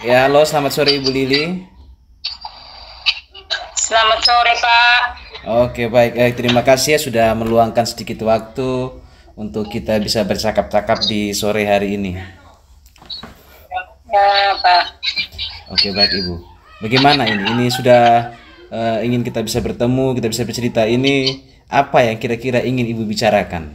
Ya, halo, selamat sore Ibu Lili. Selamat sore, Pak. Oke, baik. Terima kasih ya sudah meluangkan sedikit waktu untuk kita bisa bercakap-cakap di sore hari ini. Ya, Pak. Oke, baik Ibu. Bagaimana ini? Ini sudah ingin kita bisa bertemu, kita bisa bercerita. Ini apa yang kira-kira ingin Ibu bicarakan?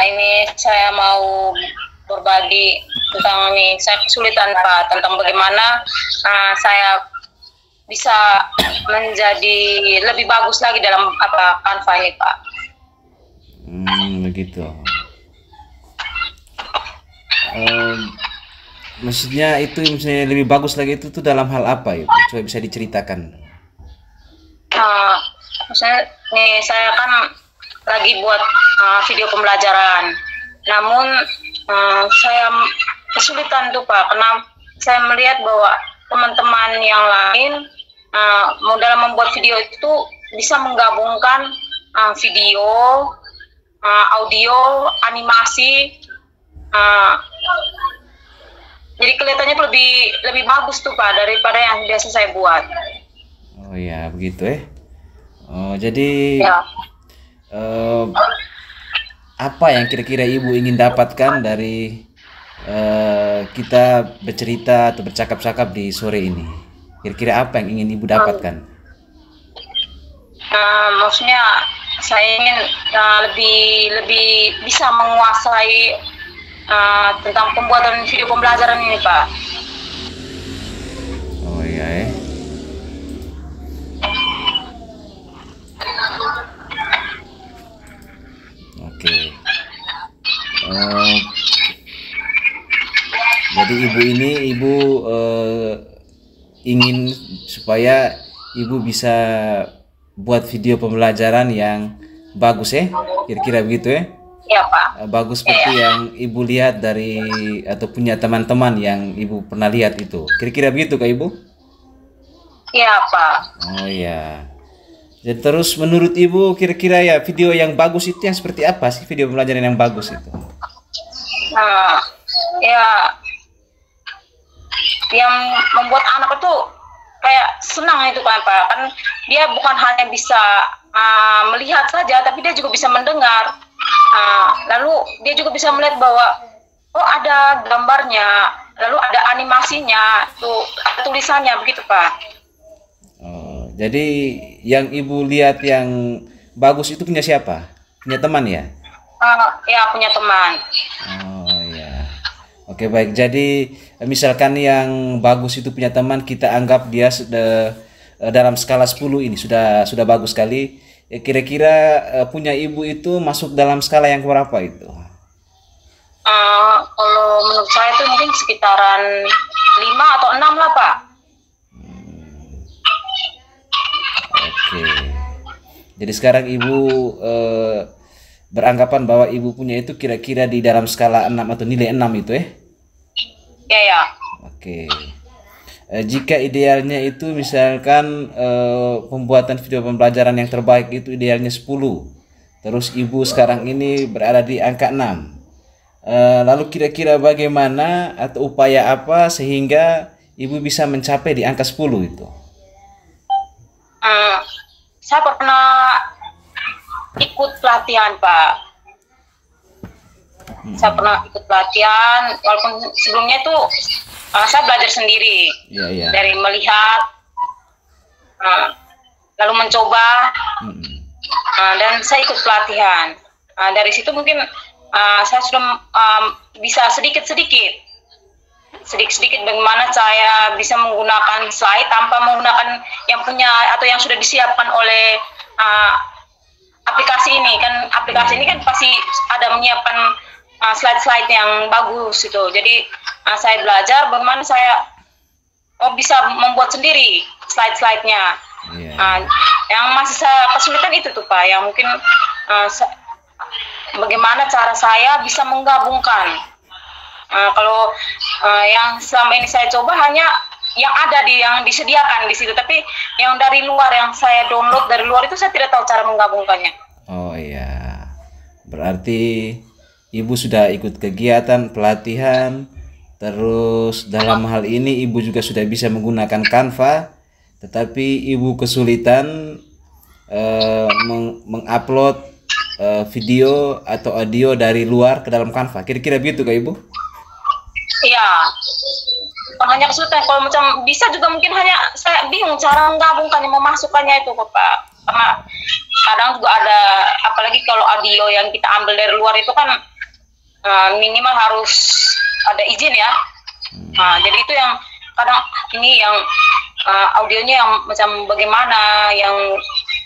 Ini saya mau berbagi tentang ini. Saya kesulitan, Pak, tentang bagaimana saya bisa menjadi lebih bagus lagi dalam Canva ini, Pak. Begitu. Em, Maksudnya itu misalnya lebih bagus lagi itu tuh dalam hal apa Ibu? Coba bisa diceritakan. Uh, Maksudnya nih saya kan lagi buat video pembelajaran. Namun saya kesulitan tuh, Pak, karena saya melihat bahwa teman-teman yang lain dalam membuat video itu bisa menggabungkan video, audio, animasi. Jadi kelihatannya lebih bagus tuh, Pak, daripada yang biasa saya buat. Oh ya, begitu ya. Oh, jadi Ya. eh, apa yang kira-kira Ibu ingin dapatkan dari kita bercerita atau bercakap-cakap di sore ini? Kira-kira apa yang ingin Ibu dapatkan? Maksudnya saya ingin lebih lebih bisa menguasai tentang pembuatan video pembelajaran ini, Pak. Oh ya, oke. Eh, jadi Ibu ini ingin supaya Ibu bisa buat video pembelajaran yang bagus ya, kira-kira begitu ya. Ya, Pak. Bagus seperti yang Ibu lihat dari atau punya teman-teman yang Ibu pernah lihat itu. Kira-kira begitu Kak Ibu? Ya, Pak. Oh ya. Jadi terus menurut Ibu kira-kira ya video yang bagus itu yang seperti apa sih, video pembelajaran yang bagus itu? Nah, ya, yang membuat anak itu kayak senang itu kan, Pak. Kan dia bukan hanya bisa melihat saja, tapi dia juga bisa mendengar. Lalu dia juga bisa melihat bahwa oh, ada gambarnya, lalu ada animasinya, tuh ada tulisannya, begitu, Pak. Oh, jadi yang Ibu lihat yang bagus itu punya siapa? Punya teman ya? Ya, punya teman. Oh ya. Oke baik. Jadi misalkan yang bagus itu punya teman, kita anggap dia sudah dalam skala 10 ini sudah bagus sekali. Kira-kira punya Ibu itu masuk dalam skala yang berapa itu? Kalau menurut saya itu mungkin sekitaran 5 atau 6 lah, Pak. Oke. Jadi sekarang Ibu beranggapan bahwa Ibu punya itu kira-kira di dalam skala 6 atau nilai 6 itu ya? Ya, ya. Oke. Jika idealnya itu misalkan pembuatan video pembelajaran yang terbaik itu idealnya 10. Terus Ibu sekarang ini berada di angka 6. Lalu kira-kira bagaimana atau upaya apa sehingga Ibu bisa mencapai di angka 10 itu? Saya pernah ikut pelatihan, Pak. Saya pernah ikut pelatihan, walaupun sebelumnya itu saya belajar sendiri. Iya, iya. Dari melihat, lalu mencoba, dan saya ikut pelatihan. Dari situ mungkin saya sudah bisa sedikit-sedikit bagaimana saya bisa menggunakan slide tanpa menggunakan yang punya atau yang sudah disiapkan oleh aplikasi ini. Kan aplikasi ini kan pasti ada menyiapkan slide-slide yang bagus itu. Jadi saya belajar bagaimana saya bisa membuat sendiri slide-slide-nya. Iya. Yang masih saya kesulitan itu tuh, Pak, yang mungkin bagaimana cara saya bisa menggabungkan. Kalau yang selama ini saya coba hanya yang ada yang disediakan di situ, tapi yang dari luar yang saya download dari luar itu saya tidak tahu cara menggabungkannya. Oh iya. Berarti Ibu sudah ikut kegiatan pelatihan Terus dalam hal ini ibu juga sudah bisa menggunakan Canva, tetapi ibu kesulitan mengupload video atau audio dari luar ke dalam Canva. Kira-kira begitu kak ibu? Iya. Hanya kesulitan. Kalau macam bisa juga mungkin hanya saya bingung cara menggabungkannya, memasukkannya itu Pak. Karena kadang juga ada, apalagi kalau audio yang kita ambil dari luar itu kan minimal harus ada izin ya. Nah, jadi itu yang kadang ini yang audionya yang macam bagaimana yang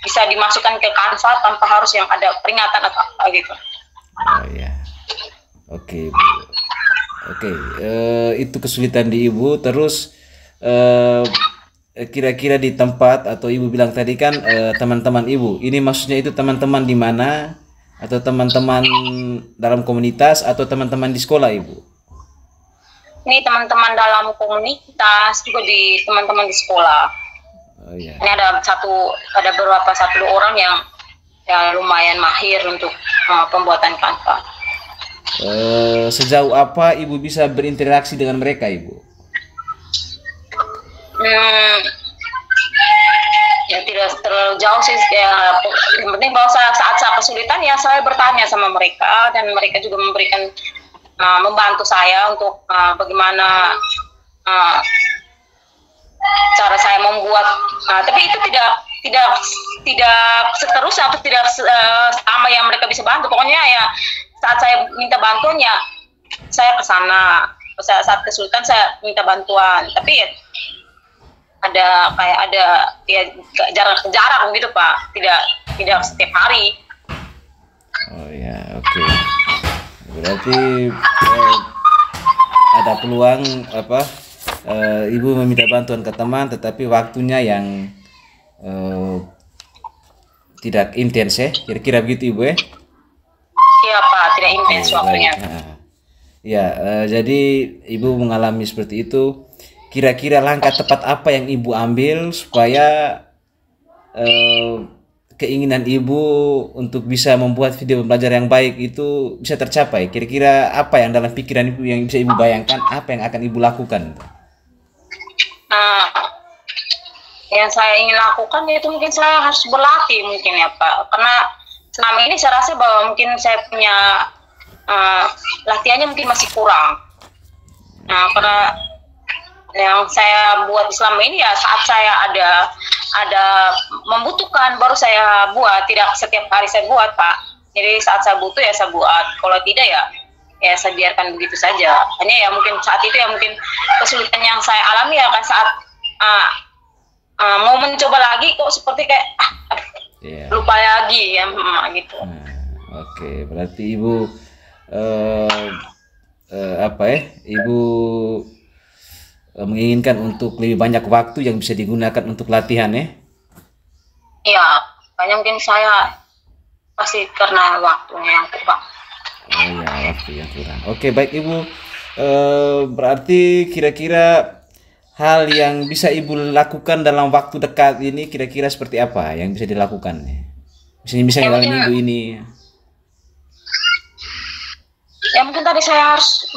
bisa dimasukkan ke Canva tanpa harus yang ada peringatan atau apa gitu. Oh ya, oke Bu. Oke, itu kesulitan di ibu. Terus kira-kira di tempat atau ibu bilang tadi kan teman-teman ibu, ini maksudnya itu teman-teman di mana? Atau teman-teman dalam komunitas atau teman-teman di sekolah ibu? Ini teman-teman dalam komunitas, juga di teman-teman di sekolah. Oh, iya. Ini ada beberapa satu dua orang yang lumayan mahir untuk pembuatan Canva. Sejauh apa ibu bisa berinteraksi dengan mereka ibu? Ya tidak terlalu jauh sih. Ya, yang penting bahwa saat saya kesulitan ya saya bertanya sama mereka dan mereka juga memberikan membantu saya untuk bagaimana cara saya membuat. Tapi itu tidak seterusnya atau tidak sama yang mereka bisa bantu. Pokoknya ya saat saya minta bantuan ya saya ke sana. Saat kesulitan saya minta bantuan. Tapi ya ada ya jarang gitu Pak. Tidak setiap hari. Oh ya, oke. Berarti ada peluang ibu meminta bantuan ke teman, tetapi waktunya yang tidak intens ya, kira-kira begitu ibu ya? Iya Pak, tidak intens waktunya. Ya, jadi ibu mengalami seperti itu. Kira-kira langkah tepat apa yang ibu ambil supaya keinginan ibu untuk bisa membuat video pembelajaran yang baik itu bisa tercapai? Kira-kira apa yang dalam pikiran ibu yang bisa ibu bayangkan, apa yang akan ibu lakukan? Yang saya ingin lakukan itu mungkin saya harus berlatih mungkin ya Pak, karena selama ini saya rasa bahwa mungkin saya punya latihannya mungkin masih kurang. Karena yang saya buat selama ini ya saat saya ada membutuhkan baru saya buat, tidak setiap hari saya buat Pak. Jadi saat saya butuh ya saya buat, kalau tidak ya saya biarkan begitu saja. Hanya ya mungkin saat itu ya mungkin kesulitan yang saya alami ya kan saat mau mencoba lagi kok seperti kayak lupa lagi ya gitu. Oke, berarti ibu ibu menginginkan untuk lebih banyak waktu yang bisa digunakan untuk latihan ya? Iya, kayaknya mungkin saya pasti karena waktunya yang kurang. Oh ya, waktu yang kurang. Oke, baik ibu. Berarti kira-kira hal yang bisa ibu lakukan dalam waktu dekat ini kira-kira seperti apa yang bisa dilakukan? Misalnya dalam minggu ini. Ya mungkin tadi saya harus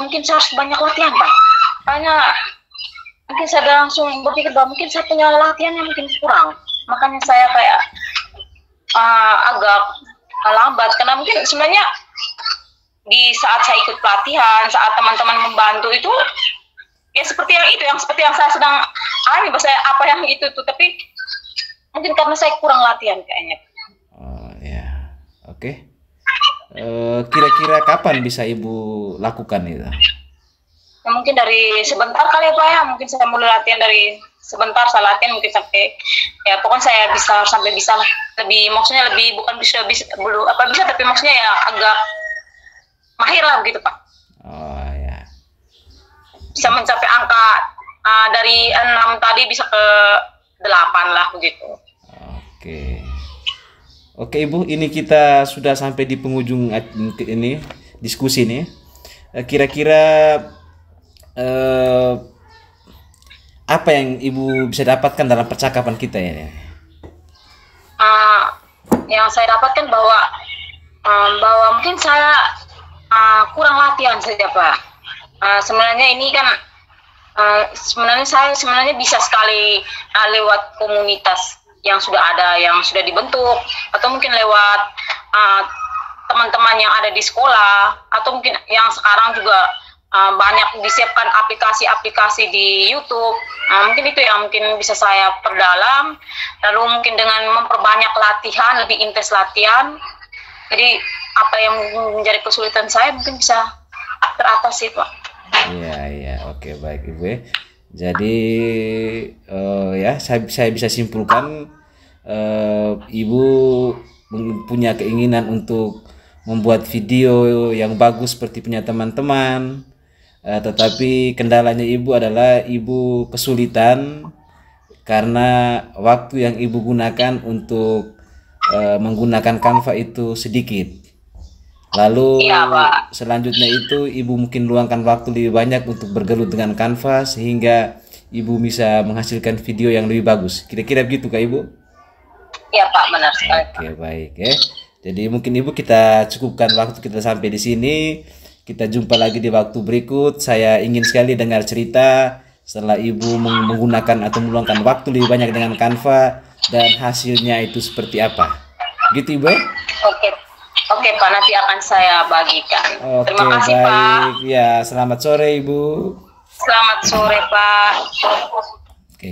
banyak latihan Pak. Kayaknya mungkin saya langsung berpikir bahwa mungkin saya punya latihan yang mungkin kurang. Makanya saya kayak agak lambat. Karena mungkin sebenarnya di saat saya ikut pelatihan, saat teman-teman membantu itu, ya seperti yang saya sedang alami, bahasa apa yang itu tuh. Tapi mungkin karena saya kurang latihan kayaknya. Oh ya, oke. Kira-kira kapan bisa ibu lakukan itu? Ya, mungkin dari sebentar kali ya Pak ya, mungkin saya mulai latihan dari sebentar, saya latihan mungkin sampai ya pokoknya saya sampai bisa lah, maksudnya bukan bisa tapi maksudnya ya agak mahir lah begitu Pak. Oh ya, bisa mencapai angka dari 6 tadi bisa ke 8 lah begitu. Oke ibu, ini kita sudah sampai di penghujung ini diskusi nih. Kira-kira apa yang ibu bisa dapatkan dalam percakapan kita ya? Yang saya dapatkan bahwa mungkin saya kurang latihan saja Pak. Sebenarnya ini kan sebenarnya saya bisa sekali lewat komunitas yang sudah ada, yang sudah dibentuk, atau mungkin lewat teman-teman yang ada di sekolah, atau mungkin yang sekarang juga banyak disiapkan aplikasi-aplikasi di YouTube. Mungkin itu yang mungkin bisa saya perdalam. Lalu mungkin dengan memperbanyak latihan, lebih intens latihan, jadi apa yang menjadi kesulitan saya mungkin bisa teratasi, Pak. Iya, oke, baik Ibu ya. Jadi ya saya bisa simpulkan Ibu punya keinginan untuk membuat video yang bagus seperti punya teman-teman, tetapi kendalanya Ibu adalah Ibu kesulitan karena waktu yang Ibu gunakan untuk menggunakan Canva itu sedikit. Lalu Iya, Pak. selanjutnya itu Ibu mungkin luangkan waktu lebih banyak untuk bergelut dengan Canva sehingga Ibu bisa menghasilkan video yang lebih bagus. Kira-kira begitu Kak Ibu? Iya, Pak, benar sekali. Oke, baik ya. Jadi mungkin Ibu kita cukupkan waktu kita sampai di sini. Kita jumpa lagi di waktu berikut. Saya ingin sekali dengar cerita setelah Ibu menggunakan atau meluangkan waktu lebih banyak dengan Canva dan hasilnya itu seperti apa. Gitu Ibu? Oke, Pak, nanti akan saya bagikan. Oke, Terima kasih, baik. Pak. Ya, selamat sore Ibu. Selamat sore, Pak. Oke.